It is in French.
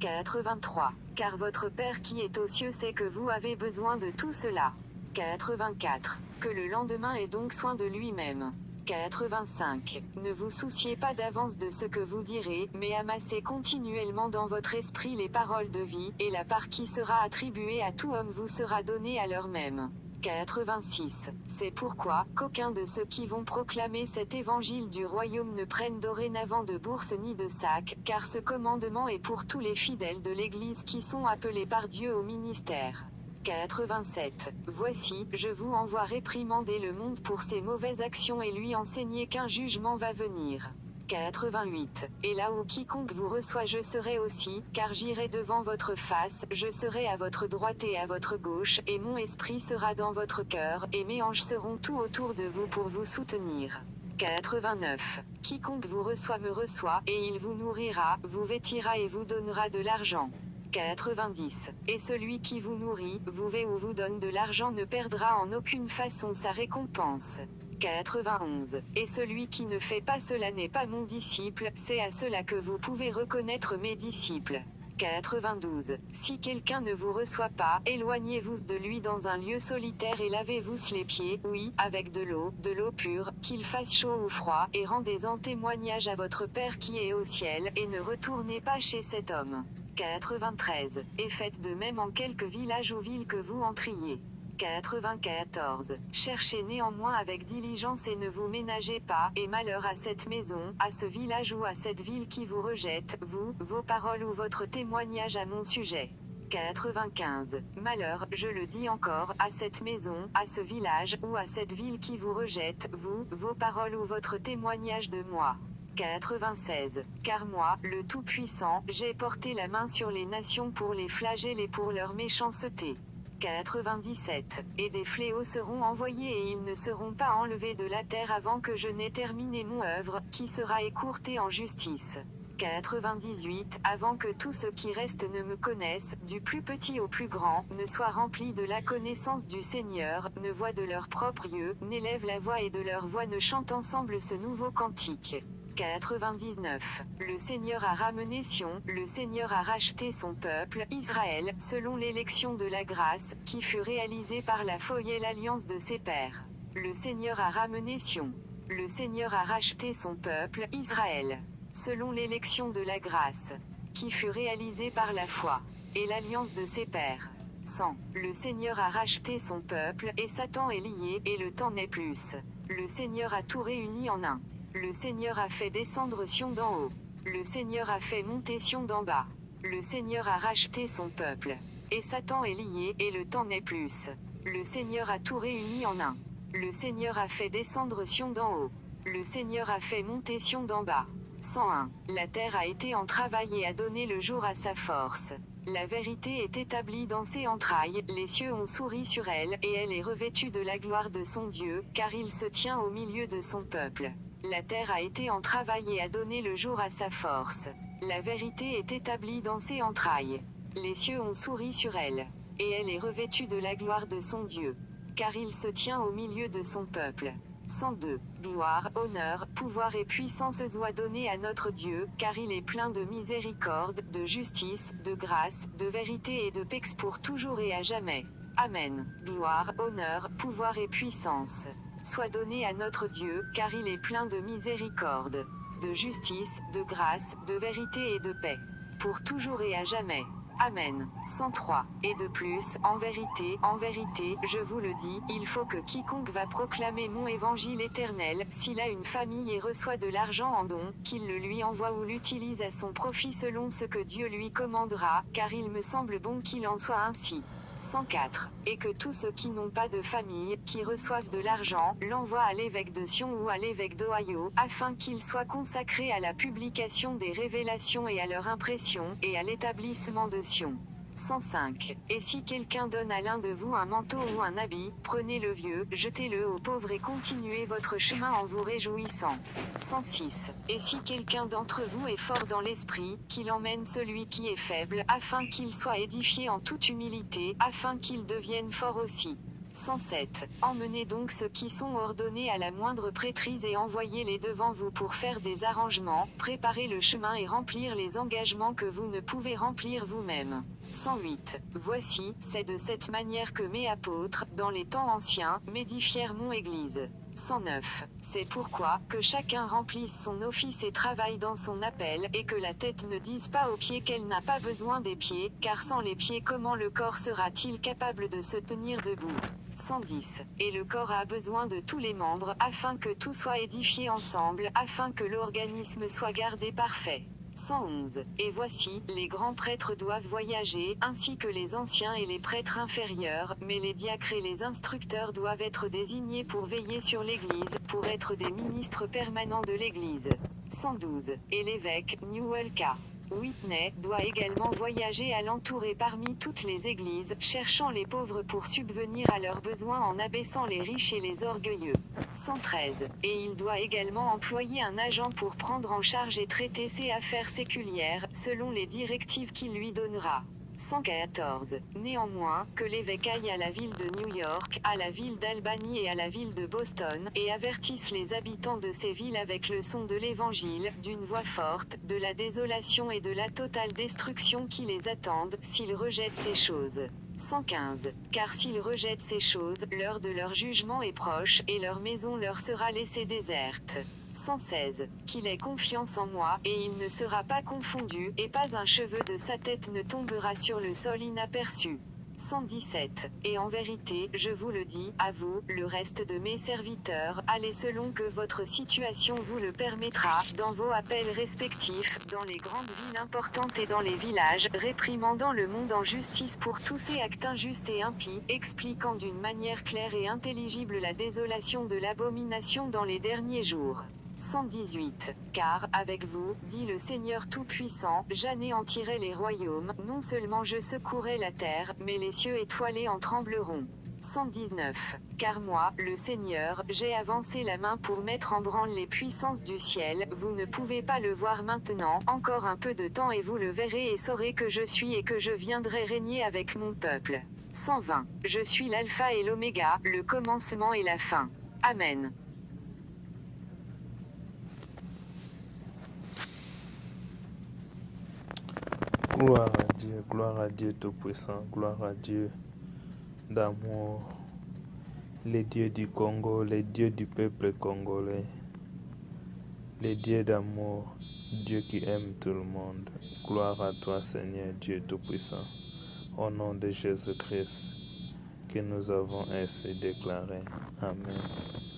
83. Car votre Père qui est aux cieux sait que vous avez besoin de tout cela. 84. Que le lendemain ait donc soin de lui-même. 85. Ne vous souciez pas d'avance de ce que vous direz, mais amassez continuellement dans votre esprit les paroles de vie, et la part qui sera attribuée à tout homme vous sera donnée à l'heure même. 86. C'est pourquoi, qu'aucun de ceux qui vont proclamer cet évangile du royaume ne prenne dorénavant de bourse ni de sac, car ce commandement est pour tous les fidèles de l'Église qui sont appelés par Dieu au ministère. 87. Voici, je vous envoie réprimander le monde pour ses mauvaises actions et lui enseigner qu'un jugement va venir. 88. Et là où quiconque vous reçoit je serai aussi, car j'irai devant votre face, je serai à votre droite et à votre gauche, et mon esprit sera dans votre cœur, et mes anges seront tout autour de vous pour vous soutenir. 89. Quiconque vous reçoit me reçoit, et il vous nourrira, vous vêtira et vous donnera de l'argent. 90. Et celui qui vous nourrit, vous vêt ou vous donne de l'argent ne perdra en aucune façon sa récompense. 91. Et celui qui ne fait pas cela n'est pas mon disciple, c'est à cela que vous pouvez reconnaître mes disciples. 92. Si quelqu'un ne vous reçoit pas, éloignez-vous de lui dans un lieu solitaire et lavez-vous les pieds, oui, avec de l'eau pure, qu'il fasse chaud ou froid, et rendez-en témoignage à votre Père qui est au ciel, et ne retournez pas chez cet homme. 93. Et faites de même en quelques villages ou villes que vous entriez. 94. Cherchez néanmoins avec diligence et ne vous ménagez pas, et malheur à cette maison, à ce village ou à cette ville qui vous rejette, vous, vos paroles ou votre témoignage à mon sujet. 95. Malheur, je le dis encore, à cette maison, à ce village, ou à cette ville qui vous rejette, vous, vos paroles ou votre témoignage de moi. 96. Car moi, le Tout-Puissant, j'ai porté la main sur les nations pour les flageller et pour leur méchanceté. 97. Et des fléaux seront envoyés et ils ne seront pas enlevés de la terre avant que je n'ai terminé mon œuvre, qui sera écourtée en justice. 98. Avant que tous ceux qui restent ne me connaissent, du plus petit au plus grand, ne soient remplis de la connaissance du Seigneur, ne voient de leur propre yeux, n'élèvent la voix et de leur voix ne chantent ensemble ce nouveau cantique. 99. Le Seigneur a ramené Sion, le Seigneur a racheté son peuple, Israël, selon l'élection de la grâce, qui fut réalisée par la foi et l'alliance de ses pères. Le Seigneur a ramené Sion. Le Seigneur a racheté son peuple, Israël, selon l'élection de la grâce, qui fut réalisée par la foi et l'alliance de ses pères. 100. Le Seigneur a racheté son peuple, et Satan est lié, et le temps n'est plus. Le Seigneur a tout réuni en un. Le Seigneur a fait descendre Sion d'en haut. Le Seigneur a fait monter Sion d'en bas. Le Seigneur a racheté son peuple. Et Satan est lié, et le temps n'est plus. Le Seigneur a tout réuni en un. Le Seigneur a fait descendre Sion d'en haut. Le Seigneur a fait monter Sion d'en bas. 101. La terre a été en travail et a donné le jour à sa force. La vérité est établie dans ses entrailles, les cieux ont souri sur elle, et elle est revêtue de la gloire de son Dieu, car il se tient au milieu de son peuple. La terre a été en travail et a donné le jour à sa force. La vérité est établie dans ses entrailles. Les cieux ont souri sur elle. Et elle est revêtue de la gloire de son Dieu. Car il se tient au milieu de son peuple. 102. Gloire, honneur, pouvoir et puissance soient donnés à notre Dieu, car il est plein de miséricorde, de justice, de grâce, de vérité et de paix pour toujours et à jamais. Amen. Gloire, honneur, pouvoir et puissance soit donné à notre Dieu, car il est plein de miséricorde, de justice, de grâce, de vérité et de paix, pour toujours et à jamais. Amen. 103. Et de plus, en vérité, je vous le dis, il faut que quiconque va proclamer mon évangile éternel, s'il a une famille et reçoit de l'argent en don, qu'il le lui envoie ou l'utilise à son profit selon ce que Dieu lui commandera, car il me semble bon qu'il en soit ainsi. 104. Et que tous ceux qui n'ont pas de famille, qui reçoivent de l'argent, l'envoient à l'évêque de Sion ou à l'évêque d'Ohio, afin qu'ils soient consacrés à la publication des révélations et à leur impression, et à l'établissement de Sion. 105. Et si quelqu'un donne à l'un de vous un manteau ou un habit, prenez le vieux, jetez-le aux pauvres et continuez votre chemin en vous réjouissant. 106. Et si quelqu'un d'entre vous est fort dans l'esprit, qu'il emmène celui qui est faible, afin qu'il soit édifié en toute humilité, afin qu'il devienne fort aussi. 107. Emmenez donc ceux qui sont ordonnés à la moindre prêtrise et envoyez-les devant vous pour faire des arrangements, préparer le chemin et remplir les engagements que vous ne pouvez remplir vous-même. 108. Voici, c'est de cette manière que mes apôtres, dans les temps anciens, m'édifièrent mon Église. 109. C'est pourquoi, que chacun remplisse son office et travaille dans son appel, et que la tête ne dise pas aux pieds qu'elle n'a pas besoin des pieds, car sans les pieds comment le corps sera-t-il capable de se tenir debout? 110. Et le corps a besoin de tous les membres, afin que tout soit édifié ensemble, afin que l'organisme soit gardé parfait. 111. Et voici, les grands prêtres doivent voyager, ainsi que les anciens et les prêtres inférieurs, mais les diacres et les instructeurs doivent être désignés pour veiller sur l'Église, pour être des ministres permanents de l'Église. 112. Et l'évêque, Newell K. Whitney, doit également voyager alentour et parmi toutes les églises, cherchant les pauvres pour subvenir à leurs besoins en abaissant les riches et les orgueilleux. 113. Et il doit également employer un agent pour prendre en charge et traiter ses affaires séculières, selon les directives qu'il lui donnera. 114. Néanmoins, que l'évêque aille à la ville de New York, à la ville d'Albany et à la ville de Boston, et avertisse les habitants de ces villes avec le son de l'évangile, d'une voix forte, de la désolation et de la totale destruction qui les attendent, s'ils rejettent ces choses. 115. Car s'ils rejettent ces choses, l'heure de leur jugement est proche, et leur maison leur sera laissée déserte. 116. Qu'il ait confiance en moi, et il ne sera pas confondu, et pas un cheveu de sa tête ne tombera sur le sol inaperçu. 117. Et en vérité, je vous le dis, à vous, le reste de mes serviteurs, allez selon que votre situation vous le permettra, dans vos appels respectifs, dans les grandes villes importantes et dans les villages, réprimandant le monde en justice pour tous ces actes injustes et impies, expliquant d'une manière claire et intelligible la désolation de l'abomination dans les derniers jours. 118. Car, avec vous, dit le Seigneur Tout-Puissant, j'anéantirai les royaumes, non seulement je secouerai la terre, mais les cieux étoilés en trembleront. 119. Car moi, le Seigneur, j'ai avancé la main pour mettre en branle les puissances du ciel, vous ne pouvez pas le voir maintenant, encore un peu de temps et vous le verrez et saurez que je suis et que je viendrai régner avec mon peuple. 120. Je suis l'alpha et l'oméga, le commencement et la fin. Amen. Gloire à Dieu Tout-Puissant, gloire à Dieu d'amour, les dieux du Congo, les dieux du peuple congolais, les dieux d'amour, Dieu qui aime tout le monde. Gloire à toi Seigneur Dieu Tout-Puissant, au nom de Jésus-Christ, que nous avons ainsi déclaré. Amen.